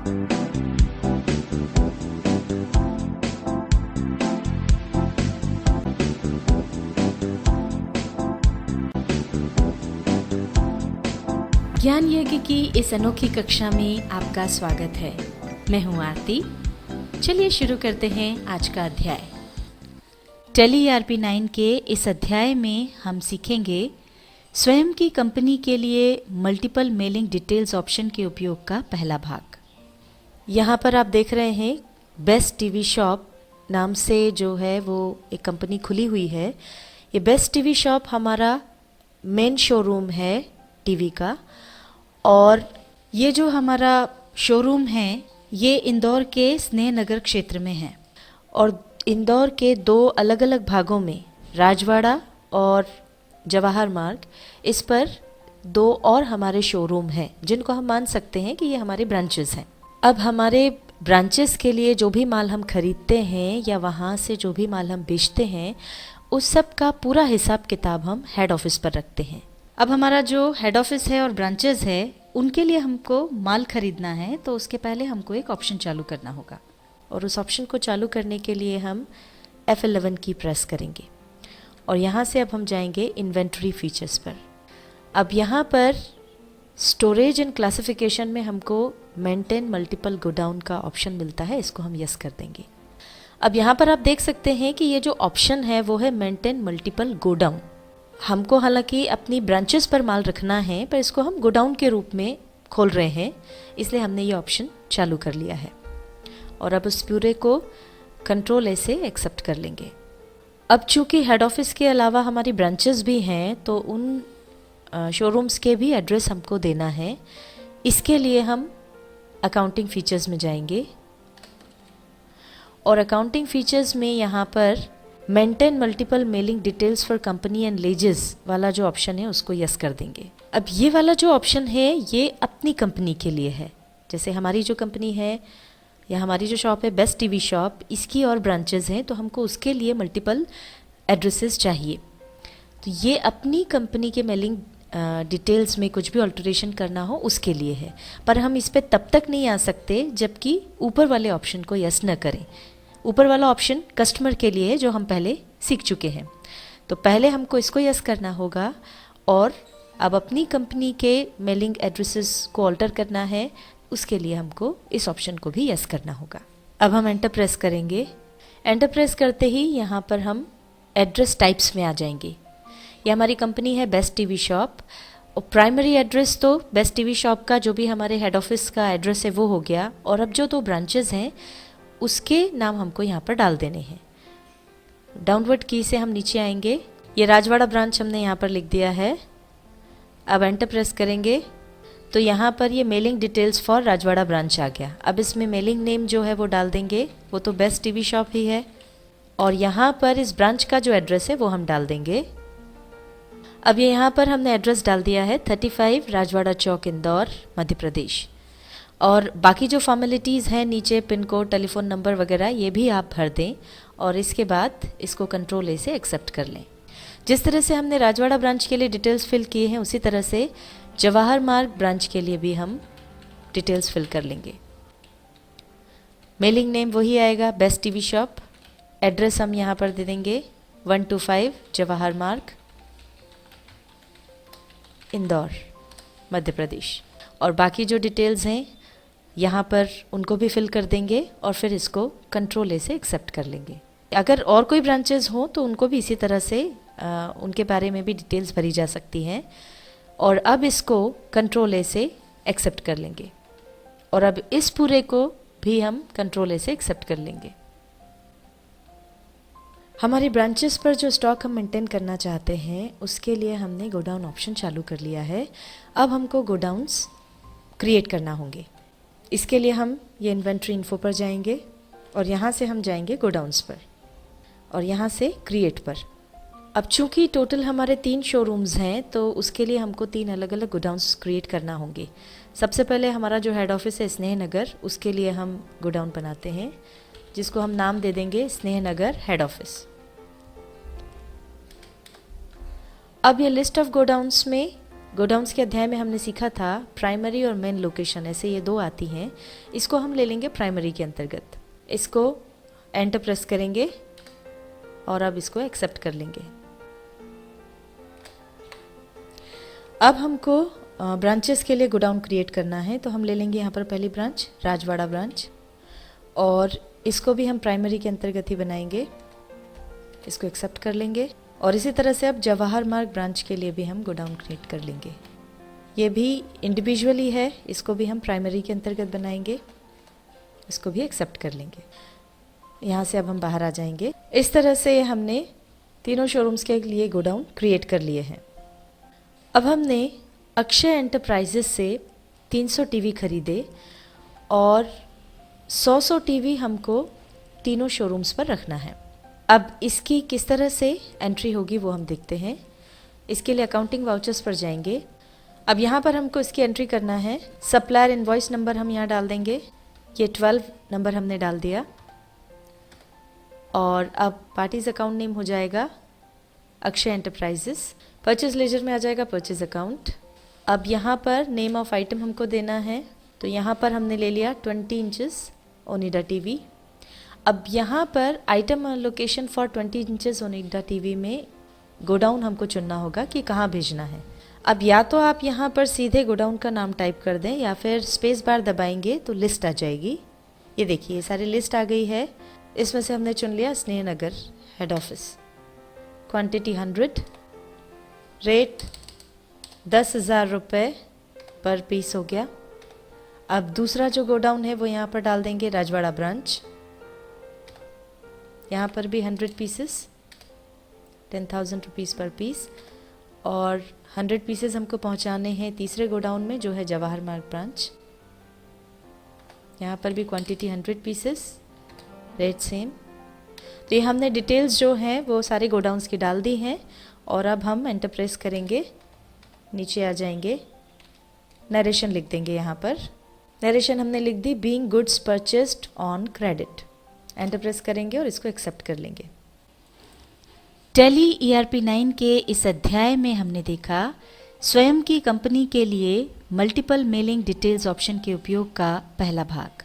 ज्ञान यज्ञ की इस अनोखी कक्षा में आपका स्वागत है। मैं हूं आरती। चलिए शुरू करते हैं आज का अध्याय। टैली ERP9 के इस अध्याय में हम सीखेंगे स्वयं की कंपनी के लिए मल्टीपल मेलिंग डिटेल्स ऑप्शन के उपयोग का पहला भाग। यहाँ पर आप देख रहे हैं बेस्ट टीवी शॉप नाम से जो है वो एक कंपनी खुली हुई है। ये बेस्ट टीवी शॉप हमारा मेन शोरूम है टीवी का, और ये जो हमारा शोरूम है ये इंदौर के स्नेह नगर क्षेत्र में है। और इंदौर के दो अलग अलग भागों में, राजवाड़ा और जवाहर मार्ग, इस पर दो और हमारे शोरूम हैं जिनको हम मान सकते हैं कि ये हमारे ब्रांचेस हैं। अब हमारे ब्रांचेस के लिए जो भी माल हम खरीदते हैं या वहाँ से जो भी माल हम बेचते हैं उस सब का पूरा हिसाब किताब हम हेड ऑफिस पर रखते हैं। अब हमारा जो हेड ऑफिस है और ब्रांचेस है उनके लिए हमको माल खरीदना है, तो उसके पहले हमको एक ऑप्शन चालू करना होगा, और उस ऑप्शन को चालू करने के लिए हम F11 की प्रेस करेंगे और यहाँ से अब हम जाएंगे इन्वेंट्री फीचर्स पर। अब यहाँ पर स्टोरेज एंड क्लासिफिकेशन में हमको मेंटेन मल्टीपल गोडाउन का ऑप्शन मिलता है, इसको हम यस कर देंगे। अब यहाँ पर आप देख सकते हैं कि ये जो ऑप्शन है वो है मेंटेन मल्टीपल गोडाउन। हमको हालांकि अपनी ब्रांचेस पर माल रखना है, पर इसको हम गोडाउन के रूप में खोल रहे हैं, इसलिए हमने ये ऑप्शन चालू कर लिया है। और अब उस पूरे को कंट्रोल A से एक्सेप्ट कर लेंगे। अब चूंकि हेड ऑफिस के अलावा हमारी ब्रांचेस भी हैं तो उन शोरूम्स के भी एड्रेस हमको देना है। इसके लिए हम अकाउंटिंग फीचर्स में जाएंगे और अकाउंटिंग फीचर्स में यहाँ पर maintain multiple mailing details for company and laissez वाला जो ऑप्शन है उसको यस कर देंगे। अब ये वाला जो ऑप्शन है ये अपनी कंपनी के लिए है। जैसे हमारी जो कंपनी है या हमारी जो शॉप है बेस्ट टीवी शॉप, इसकी और ब्रांचेस हैं तो हमको उसके लिए मल्टीपल एड्रेसेस चाहिए। तो ये अपनी कंपनी के मेलिंग डिटेल्स में कुछ भी अल्टरेशन करना हो उसके लिए है, पर हम इस पर तब तक नहीं आ सकते जबकि ऊपर वाले ऑप्शन को यस न करें। ऊपर वाला ऑप्शन कस्टमर के लिए है जो हम पहले सीख चुके हैं, तो पहले हमको इसको यस करना होगा। और अब अपनी कंपनी के मेलिंग एड्रेसेस को ऑल्टर करना है, उसके लिए हमको इस ऑप्शन को भी यस करना होगा। अब हम एंटर प्रेस करेंगे। एंटर प्रेस करते ही यहाँ पर हम एड्रेस टाइप्स में आ जाएंगे। ये हमारी कंपनी है बेस्ट टीवी शॉप, और प्राइमरी एड्रेस तो बेस्ट टीवी शॉप का जो भी हमारे हेड ऑफिस का एड्रेस है वो हो गया, और अब जो दो ब्रांचेस हैं उसके नाम हमको यहाँ पर डाल देने हैं। डाउनवर्ड की से हम नीचे आएंगे। ये राजवाड़ा ब्रांच हमने यहाँ पर लिख दिया है। अब एंटर प्रेस करेंगे तो यहाँ पर ये mailing details for Rajwada branch आ गया। अब इसमें मेलिंग नेम जो है वो डाल देंगे, वो तो बेस्ट टीवी शॉप ही है, और यहाँ पर इस ब्रांच का जो एड्रेस है वो हम डाल देंगे। अब ये यहाँ पर हमने एड्रेस डाल दिया है 35 राजवाड़ा चौक इंदौर मध्य प्रदेश, और बाकी जो फॉर्मेलिटीज़ हैं नीचे पिन कोड, टेलीफोन नंबर वगैरह ये भी आप भर दें, और इसके बाद इसको कंट्रोल A से एक्सेप्ट कर लें। जिस तरह से हमने राजवाड़ा ब्रांच के लिए डिटेल्स फिल किए हैं उसी तरह से जवाहर मार्ग ब्रांच के लिए भी हम डिटेल्स फिल कर लेंगे। मेलिंग नेम वही आएगा बेस्ट टीवी शॉप। एड्रेस हम यहाँ पर दे देंगे 125 जवाहर मार्ग इंदौर मध्य प्रदेश, और बाकी जो डिटेल्स हैं यहाँ पर उनको भी फिल कर देंगे और फिर इसको कंट्रोल A से एक्सेप्ट कर लेंगे। अगर और कोई ब्रांचेस हों तो उनको भी इसी तरह से उनके बारे में भी डिटेल्स भरी जा सकती हैं, और अब इसको कंट्रोल A से एक्सेप्ट कर लेंगे, और अब इस पूरे को भी हम कंट्रोल A से एक्सेप्ट कर लेंगे। हमारी ब्रांचेस पर जो स्टॉक हम मेंटेन करना चाहते हैं उसके लिए हमने गोडाउन ऑप्शन चालू कर लिया है। अब हमको गोडाउन्स क्रिएट करना होंगे। इसके लिए हम ये इन्वेंट्री इन्फो पर जाएंगे और यहाँ से हम जाएंगे गोडाउन्स पर और यहाँ से क्रिएट पर। अब चूंकि टोटल हमारे 3 शोरूम्स हैं तो उसके लिए हमको 3 अलग अलग गोडाउन्स क्रिएट करना होंगे। सबसे पहले हमारा जो हेड ऑफिस है स्नेह नगर, उसके लिए हम गोडाउन बनाते हैं जिसको हम नाम दे देंगे स्नेह नगर हेड ऑफिस। अब ये लिस्ट ऑफ गोडाउन्स में गोडाउन्स के अध्याय में हमने सीखा था प्राइमरी और मेन लोकेशन, ऐसे ये दो आती हैं। इसको हम ले लेंगे प्राइमरी के अंतर्गत। इसको एंटर प्रेस करेंगे और अब इसको एक्सेप्ट कर लेंगे। अब हमको ब्रांचेस के लिए गोडाउन क्रिएट करना है, तो हम ले लेंगे यहाँ पर पहली ब्रांच राजवाड़ा ब्रांच, और इसको भी हम प्राइमरी के अंतर्गत ही बनाएंगे। इसको एक्सेप्ट कर लेंगे और इसी तरह से अब जवाहर मार्ग ब्रांच के लिए भी हम गोडाउन क्रिएट कर लेंगे। ये भी इंडिविजुअली है, इसको भी हम प्राइमरी के अंतर्गत बनाएंगे। इसको भी एक्सेप्ट कर लेंगे। यहाँ से अब हम बाहर आ जाएंगे। इस तरह से हमने तीनों शोरूम्स के लिए गोडाउन क्रिएट कर लिए हैं। अब हमने अक्षय एंटरप्राइजेस से 300 टीवी खरीदे और 100 टीवी हमको तीनों शोरूम्स पर रखना है। अब इसकी किस तरह से एंट्री होगी वो हम देखते हैं। इसके लिए अकाउंटिंग वाउचर्स पर जाएंगे। अब यहाँ पर हमको इसकी एंट्री करना है। सप्लायर इनवॉइस नंबर हम यहाँ डाल देंगे। ये 12 नंबर हमने डाल दिया और अब पार्टीज अकाउंट नेम हो जाएगा अक्षय एंटरप्राइजेस। परचेज लेजर में आ जाएगा परचेज अकाउंट। अब यहाँ पर नेम ऑफ आइटम हमको देना है, तो यहाँ पर हमने ले लिया 20 इंचेस ओनिडा टीवी। अब यहाँ पर item location for 20 inches Onida TV में गोडाउन हमको चुनना होगा कि कहाँ भेजना है। अब या तो आप यहाँ पर सीधे गोडाउन का नाम टाइप कर दें या फिर स्पेस बार दबाएंगे तो लिस्ट आ जाएगी। ये देखिए सारी लिस्ट आ गई है। इसमें से हमने चुन लिया स्नेह नगर हेड ऑफिस। क्वांटिटी 100, रेट 10,000 रुपये पर पीस हो गया। अब दूसरा जो गोडाउन है वो यहाँ पर डाल देंगे राजवाड़ा ब्रांच। यहाँ पर भी 100 पीसेस 10,000 रुपीज़ पर पीस, और 100 पीसेस हमको पहुँचाने हैं तीसरे गोडाउन में जो है जवाहर मार्ग ब्रांच। यहाँ पर भी क्वांटिटी 100 पीसेस, रेट सेम। तो ये हमने डिटेल्स जो हैं वो सारे गोडाउन्स की डाल दी हैं और अब हम एंटर प्रेस करेंगे। नीचे आ जाएंगे, नरेशन लिख देंगे। यहाँ पर नरेशन हमने लिख दी being goods purchased on credit. Enter press करेंगे और इसको एक्सेप्ट कर लेंगे। टैली ERP 9 के इस अध्याय में हमने देखा स्वयं की कंपनी के लिए मल्टीपल मेलिंग डिटेल्स ऑप्शन के उपयोग का पहला भाग।